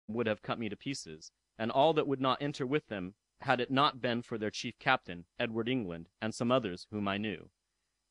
would have cut me to pieces, and all that would not enter with them, had it not been for their chief captain, Edward England, and some others whom I knew.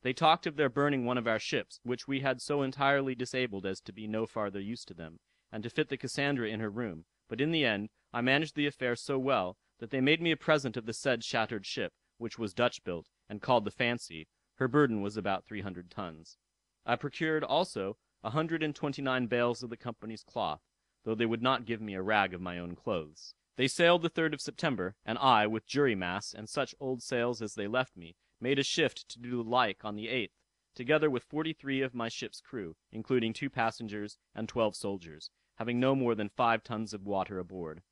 They talked of their burning one of our ships, which we had so entirely disabled as to be no farther use to them, and to fit the Cassandra in her room, but in the end I managed the affair so well that they made me a present of the said shattered ship, which was Dutch built, and called the Fancy. Her burden was about 300 tons. I procured also 129 bales of the company's cloth, though they would not give me a rag of my own clothes. They sailed the 3rd of September, and I, with jury masts and such old sails as they left me, made a shift to do the like on the 8th, together with 43 of my ship's crew, including 2 passengers and 12 soldiers, having no more than 5 tons of water aboard.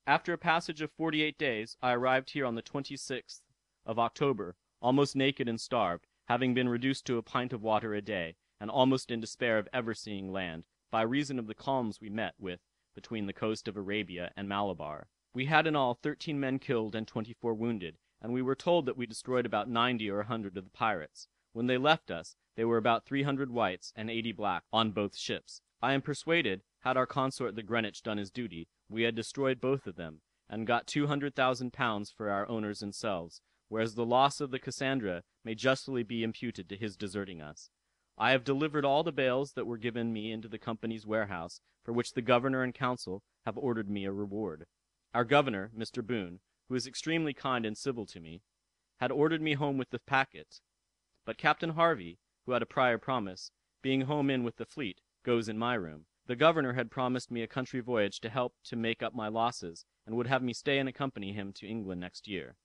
After a passage of 48 days, I arrived here on the 26th of October, almost naked and starved, having been reduced to a pint of water a day, and almost in despair of ever seeing land, by reason of the calms we met with between the coast of Arabia and Malabar. We had in all 13 men killed and 24 wounded, and we were told that we destroyed about 90 or 100 of the pirates. When they left us, they were about 300 whites and 80 blacks on both ships. I am persuaded, had our consort the Greenwich done his duty, we had destroyed both of them, and got 200,000 pounds for our owners and selves, whereas the loss of the Cassandra may justly be imputed to his deserting us. I have delivered all the bales that were given me into the company's warehouse, for which the governor and council have ordered me a reward. Our governor, Mr. Boone, who is extremely kind and civil to me, had ordered me home with the packet, but Captain Harvey, who had a prior promise, being home in with the fleet, goes in my room. The governor had promised me a country voyage to help to make up my losses, and would have me stay and accompany him to England next year.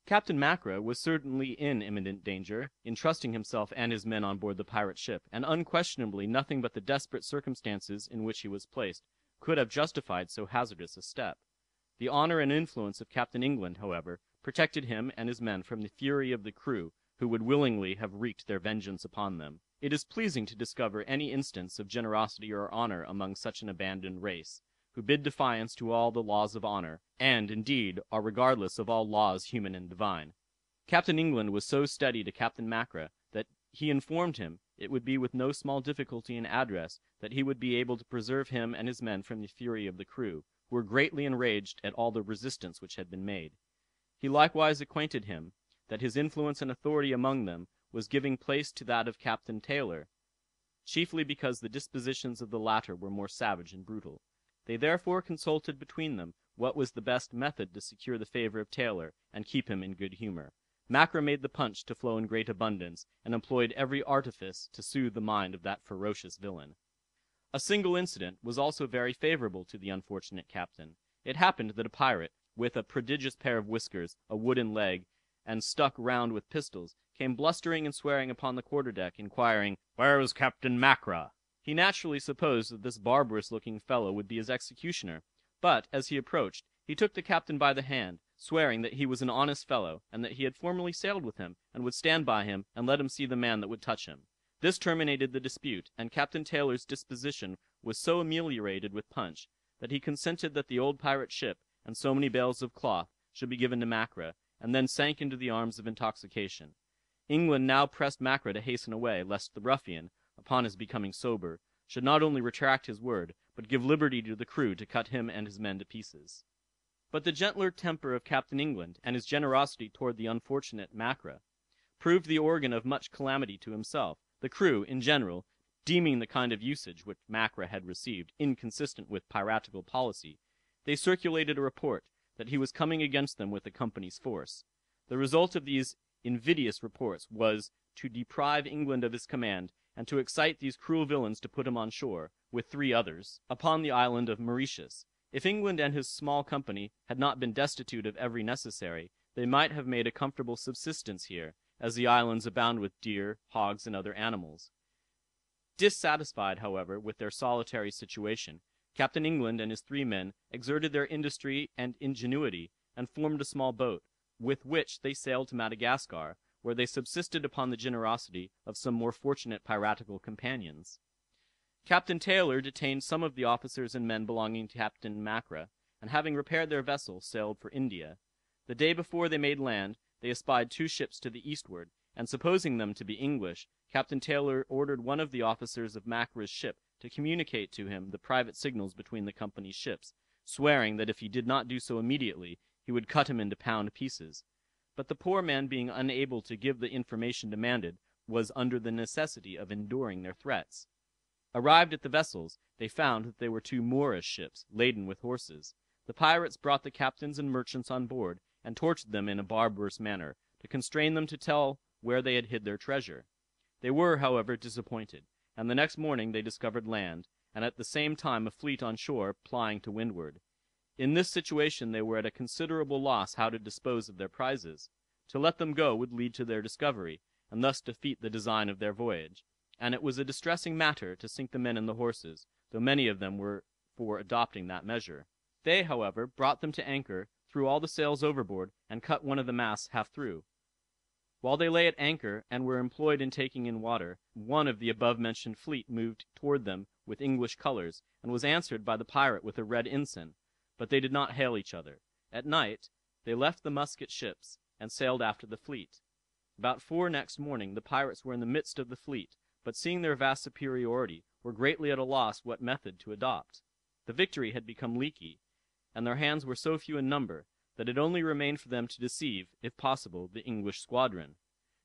Captain Macra was certainly in imminent danger, in trusting himself and his men on board the pirate ship, and unquestionably nothing but the desperate circumstances in which he was placed could have justified so hazardous a step. The honor and influence of Captain England, however, protected him and his men from the fury of the crew, who would willingly have wreaked their vengeance upon them. It is pleasing to discover any instance of generosity or honor among such an abandoned race, who bid defiance to all the laws of honor, and, indeed, are regardless of all laws human and divine. Captain England was so steady to Captain Macra that he informed him it would be with no small difficulty and address that he would be able to preserve him and his men from the fury of the crew, who were greatly enraged at all the resistance which had been made. He likewise acquainted him that his influence and authority among them was giving place to that of Captain Taylor, chiefly because the dispositions of the latter were more savage and brutal. They therefore consulted between them what was the best method to secure the favor of Taylor and keep him in good humor. Macra made the punch to flow in great abundance, and employed every artifice to soothe the mind of that ferocious villain. A single incident was also very favorable to the unfortunate captain. It happened that a pirate, with a prodigious pair of whiskers, a wooden leg, and stuck round with pistols, came blustering and swearing upon the quarter-deck, inquiring, "Where is Captain Macra?" He naturally supposed that this barbarous-looking fellow would be his executioner, but, as he approached, he took the captain by the hand, swearing that he was an honest fellow, and that he had formerly sailed with him, and would stand by him, and let him see the man that would touch him. This terminated the dispute, and Captain Taylor's disposition was so ameliorated with punch, that he consented that the old pirate ship, and so many bales of cloth, should be given to Macra, and then sank into the arms of intoxication. England now pressed Macra to hasten away, lest the ruffian, upon his becoming sober, should not only retract his word, but give liberty to the crew to cut him and his men to pieces. But the gentler temper of Captain England, and his generosity toward the unfortunate Macra, proved the organ of much calamity to himself. The crew, in general, deeming the kind of usage which Macra had received inconsistent with piratical policy, they circulated a report that he was coming against them with the company's force. The result of these invidious reports was to deprive England of his command, and to excite these cruel villains to put him on shore, with 3 others, upon the island of Mauritius. If England and his small company had not been destitute of every necessary, they might have made a comfortable subsistence here, as the islands abound with deer, hogs, and other animals. Dissatisfied, however, with their solitary situation, Captain England and his 3 men exerted their industry and ingenuity, and formed a small boat, with which they sailed to Madagascar, where they subsisted upon the generosity of some more fortunate piratical companions. Captain Taylor detained some of the officers and men belonging to Captain Macra, and having repaired their vessel, sailed for India. The day before they made land, they espied 2 ships to the eastward, and supposing them to be English, Captain Taylor ordered one of the officers of Macra's ship to communicate to him the private signals between the company's ships, swearing that if he did not do so immediately, he would cut him into pound pieces. But the poor man, being unable to give the information demanded, was under the necessity of enduring their threats. Arrived at the vessels, they found that they were two Moorish ships, laden with horses. The pirates brought the captains and merchants on board, and tortured them in a barbarous manner, to constrain them to tell where they had hid their treasure. They were, however, disappointed, and the next morning they discovered land, and at the same time a fleet on shore plying to windward. In this situation they were at a considerable loss how to dispose of their prizes. To let them go would lead to their discovery, and thus defeat the design of their voyage, and it was a distressing matter to sink the men and the horses, though many of them were for adopting that measure. They, however, brought them to anchor, threw all the sails overboard, and cut one of the masts half through. While they lay at anchor, and were employed in taking in water, one of the above-mentioned fleet moved toward them with English colors, and was answered by the pirate with a red ensign, but they did not hail each other. At night they left the musket ships, and sailed after the fleet. About 4 next morning the pirates were in the midst of the fleet, but seeing their vast superiority, were greatly at a loss what method to adopt. The victory had become leaky, and their hands were so few in number, that it only remained for them to deceive, if possible, the English squadron.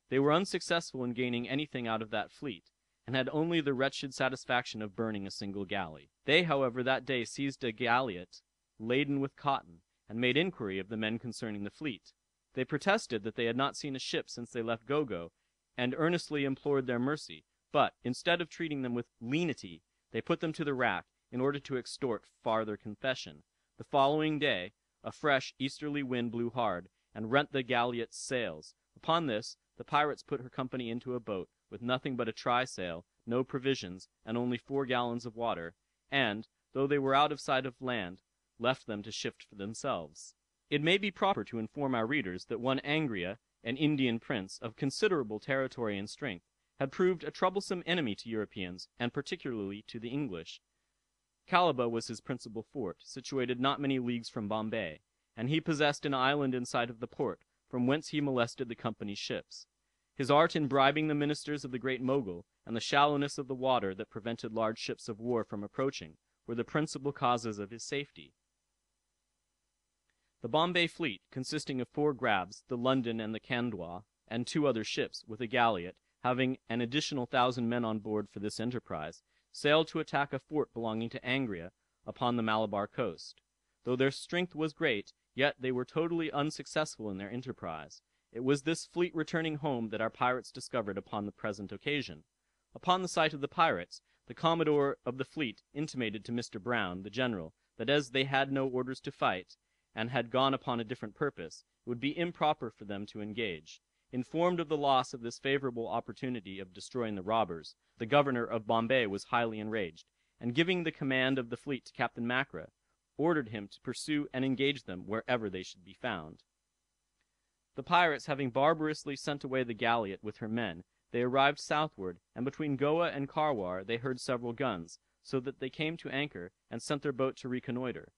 They were unsuccessful in gaining anything out of that fleet, and had only the wretched satisfaction of burning a single galley. They, however, that day seized a galliot laden with cotton, and made inquiry of the men concerning the fleet. They protested that they had not seen a ship since they left Gogo, and earnestly implored their mercy, but, instead of treating them with lenity, they put them to the rack, in order to extort farther confession. The following day a fresh easterly wind blew hard, and rent the galliot's sails. Upon this the pirates put her company into a boat, with nothing but a trysail, no provisions, and only 4 gallons of water, and, though they were out of sight of land, left them to shift for themselves. It may be proper to inform our readers that one Angria, an Indian prince of considerable territory and strength, had proved a troublesome enemy to Europeans, and particularly to the English. Calabar was his principal fort, situated not many leagues from Bombay, and he possessed an island in sight of the port, from whence he molested the company's ships. His art in bribing the ministers of the Great Mogul, and the shallowness of the water that prevented large ships of war from approaching, were the principal causes of his safety. The Bombay fleet, consisting of 4 grabs, the London and the Kandwa, and 2 other ships, with a galliot, having an additional 1,000 men on board for this enterprise, sailed to attack a fort belonging to Angria upon the Malabar coast. Though their strength was great, yet they were totally unsuccessful in their enterprise. It was this fleet returning home that our pirates discovered upon the present occasion. Upon the sight of the pirates, the commodore of the fleet intimated to Mr. Brown, the general, that as they had no orders to fight, and had gone upon a different purpose, it would be improper for them to engage. Informed of the loss of this favorable opportunity of destroying the robbers, the governor of Bombay was highly enraged, and giving the command of the fleet to Captain Macra, ordered him to pursue and engage them wherever they should be found. The pirates having barbarously sent away the galliot with her men, they arrived southward, and between Goa and Karwar they heard several guns, so that they came to anchor, and sent their boat to reconnoiter,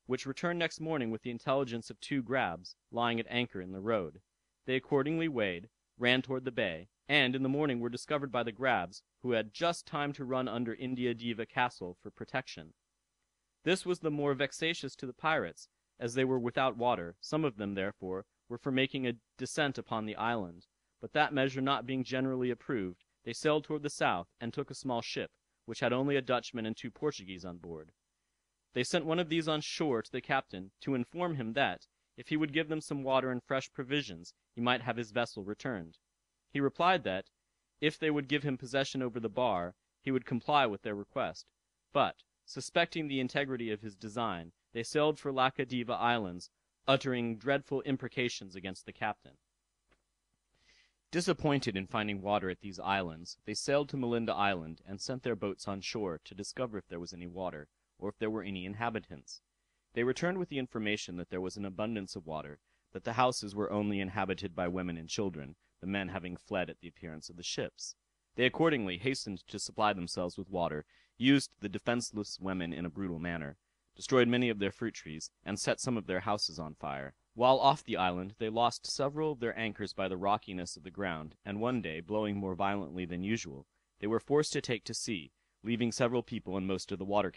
which returned next morning with the intelligence of 2 grabs lying at anchor in the road. They accordingly weighed, ran toward the bay, and in the morning were discovered by the grabs, who had just time to run under India Diva Castle for protection. This was the more vexatious to the pirates, as they were without water. Some of them, therefore, were for making a descent upon the island, but that measure not being generally approved, they sailed toward the south, and took a small ship, which had only a Dutchman and 2 Portuguese on board. They sent one of these on shore to the captain, to inform him that, if he would give them some water and fresh provisions, he might have his vessel returned. He replied that, if they would give him possession over the bar, he would comply with their request. But, suspecting the integrity of his design, they sailed for Lakadiva Islands, uttering dreadful imprecations against the captain. Disappointed in finding water at these islands, they sailed to Melinda Island, and sent their boats on shore to discover if there was any water, or if there were any inhabitants. They returned with the information that there was an abundance of water, that the houses were only inhabited by women and children, the men having fled at the appearance of the ships. They accordingly hastened to supply themselves with water, used the defenseless women in a brutal manner, destroyed many of their fruit trees, and set some of their houses on fire. While off the island, they lost several of their anchors by the rockiness of the ground, and one day, blowing more violently than usual, they were forced to take to sea, leaving several people and most of the water